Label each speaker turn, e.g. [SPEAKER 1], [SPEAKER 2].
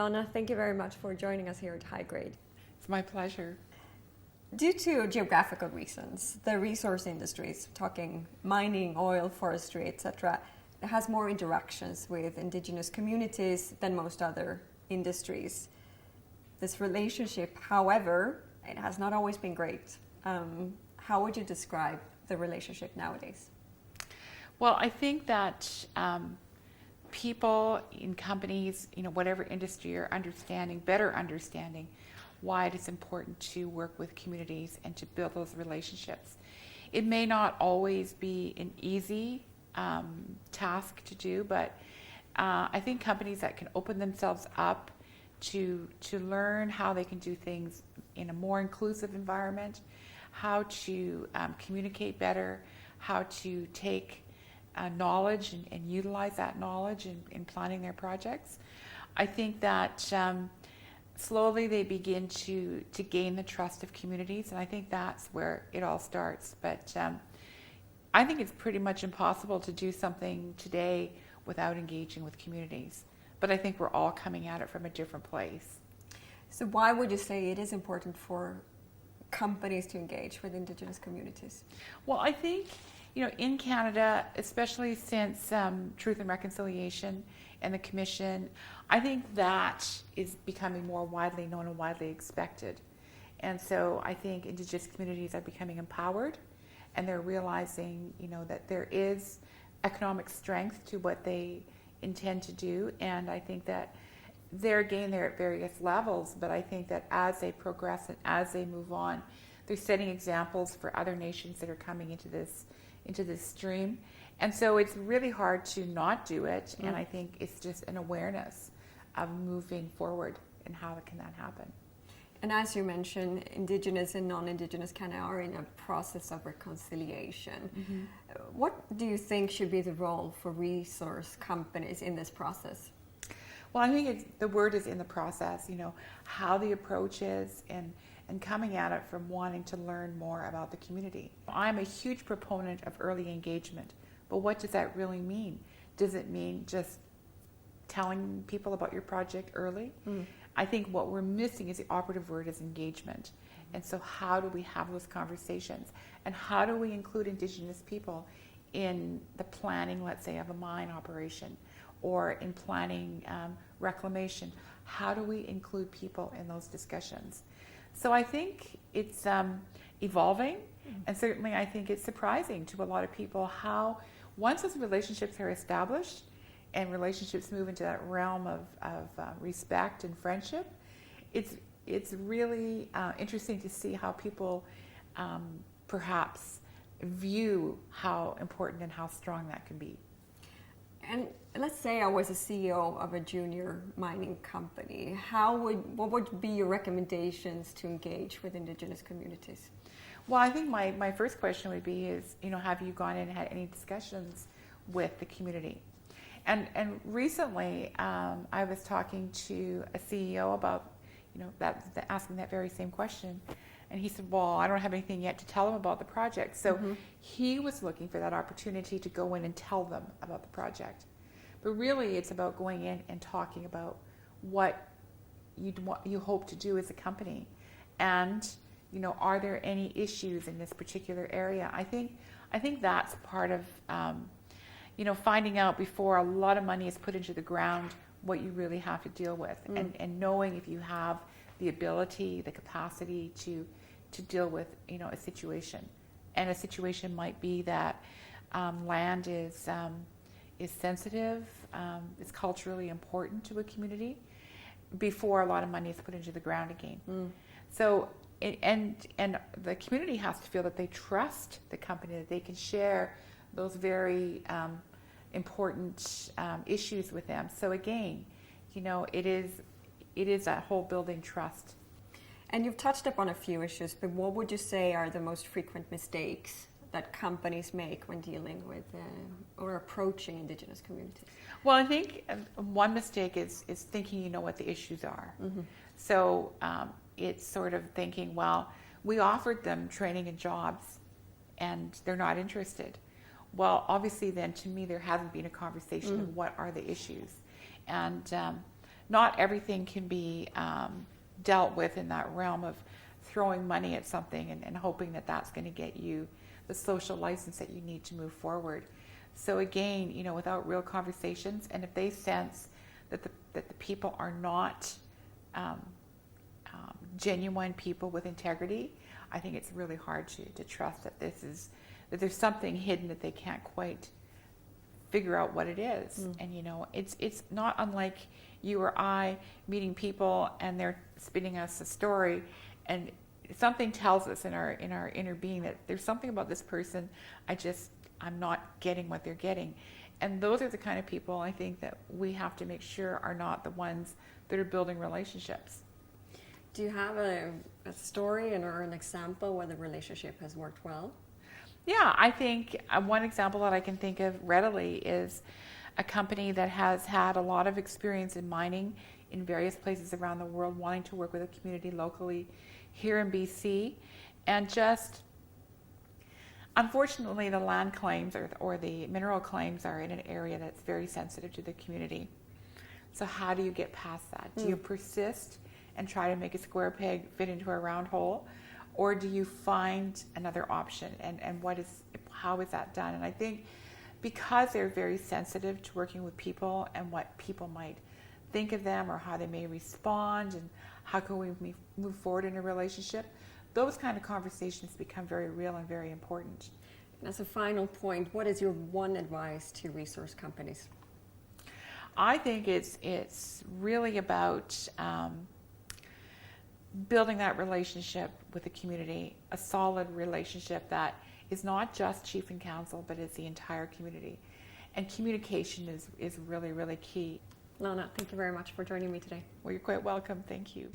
[SPEAKER 1] Lana, thank you very much for joining us here at Highgrade.
[SPEAKER 2] It's my pleasure.
[SPEAKER 1] Due to geographical reasons, the resource industries, talking mining, oil, forestry, etc., has more interactions with Indigenous communities than most other industries. This relationship, however, it has not always been great. How would you describe the relationship nowadays?
[SPEAKER 2] Well, I think that people in companies, whatever industry, are better understanding why it is important to work with communities and to build those relationships. It may not always be an easy task to do, but I think companies that can open themselves up to learn how they can do things in a more inclusive environment, how to communicate better, how to take knowledge and utilize that knowledge in planning their projects. I think that slowly they begin to gain the trust of communities, and I think that's where it all starts. But I think it's pretty much impossible to do something today without engaging with communities. But I think we're all coming at it from a different place.
[SPEAKER 1] So why would you say it is important for companies to engage with Indigenous communities?
[SPEAKER 2] Well, I think in Canada, especially since Truth and Reconciliation and the Commission, I think that is becoming more widely known and widely expected. And so I think Indigenous communities are becoming empowered, and they're realizing, that there is economic strength to what they intend to do. And I think that they're at various levels, but I think that as they progress and as they move on, they're setting examples for other nations that are coming into this stream. And so it's really hard to not do it. And I think it's just an awareness of moving forward and how can that happen.
[SPEAKER 1] And as you mentioned, Indigenous and non-Indigenous Canada are in a process of reconciliation. Mm-hmm. What do you think should be the role for resource companies in this process?
[SPEAKER 2] Well, I think the word is in the process, how the approach is and coming at it from wanting to learn more about the community. I'm a huge proponent of early engagement, but what does that really mean? Does it mean just telling people about your project early? I think what we're missing is the operative word is engagement. And so how do we have those conversations? And how do we include Indigenous people in the planning, let's say, of a mine operation or in planning reclamation? How do we include people in those discussions? So I think it's evolving, and certainly I think it's surprising to a lot of people how once those relationships are established and relationships move into that realm of respect and friendship, it's really interesting to see how people perhaps view how important and how strong that can be.
[SPEAKER 1] And let's say I was a CEO of a junior mining company. What would be your recommendations to engage with Indigenous communities?
[SPEAKER 2] Well, I think my first question would be have you gone in and had any discussions with the community? And recently, I was talking to a CEO about, asking that very same question. And he said, well, I don't have anything yet to tell them about the project. So he was looking for that opportunity to go in and tell them about the project. But really, it's about going in and talking about what you hope to do as a company. And, are there any issues in this particular area? I think that's part of, finding out before a lot of money is put into the ground what you really have to deal with. And knowing if you have the ability, the capacity to deal with, a situation. And a situation might be that land is sensitive, is culturally important to a community before a lot of money is put into the ground again. So, and the community has to feel that they trust the company, that they can share those very important issues with them. So again, it is that whole building trust.
[SPEAKER 1] And you've touched upon a few issues, but what would you say are the most frequent mistakes that companies make when dealing with or approaching Indigenous communities?
[SPEAKER 2] Well, I think one mistake is thinking you know what the issues are. So it's sort of thinking, well, we offered them training and jobs and they're not interested. Well, obviously then to me there hasn't been a conversation of what are the issues. And not everything can be dealt with in that realm of throwing money at something and hoping that that's going to get you the social license that you need to move forward. So again, you know, without real conversations, and if they sense that the people are not genuine people with integrity, I think it's really hard to trust that that there's something hidden that they can't quite figure out what it is. And you know, it's not unlike you or I meeting people and they're spinning us a story, and something tells us in our inner being that there's something about this person I'm not getting what they're getting. And those are the kind of people I think that we have to make sure are not the ones that are building relationships.
[SPEAKER 1] Do you have a story or an example where the relationship has worked well?
[SPEAKER 2] Yeah, I think one example that I can think of readily is a company that has had a lot of experience in mining in various places around the world, wanting to work with a community locally here in BC, and just unfortunately the land claims or the mineral claims are in an area that's very sensitive to the community. So how do you get past that? Do you persist and try to make a square peg fit into a round hole? Or do you find another option? And how is that done? And I think because they're very sensitive to working with people and what people might think of them or how they may respond and how can we move forward in a relationship, those kind of conversations become very real and very important.
[SPEAKER 1] And as a final point, what is your one advice to resource companies?
[SPEAKER 2] I think it's really about building that relationship with the community, a solid relationship that is not just chief and council, but is the entire community. And communication is really, really key.
[SPEAKER 1] Lana, thank you very much for joining me today.
[SPEAKER 2] Well, you're quite welcome. Thank you.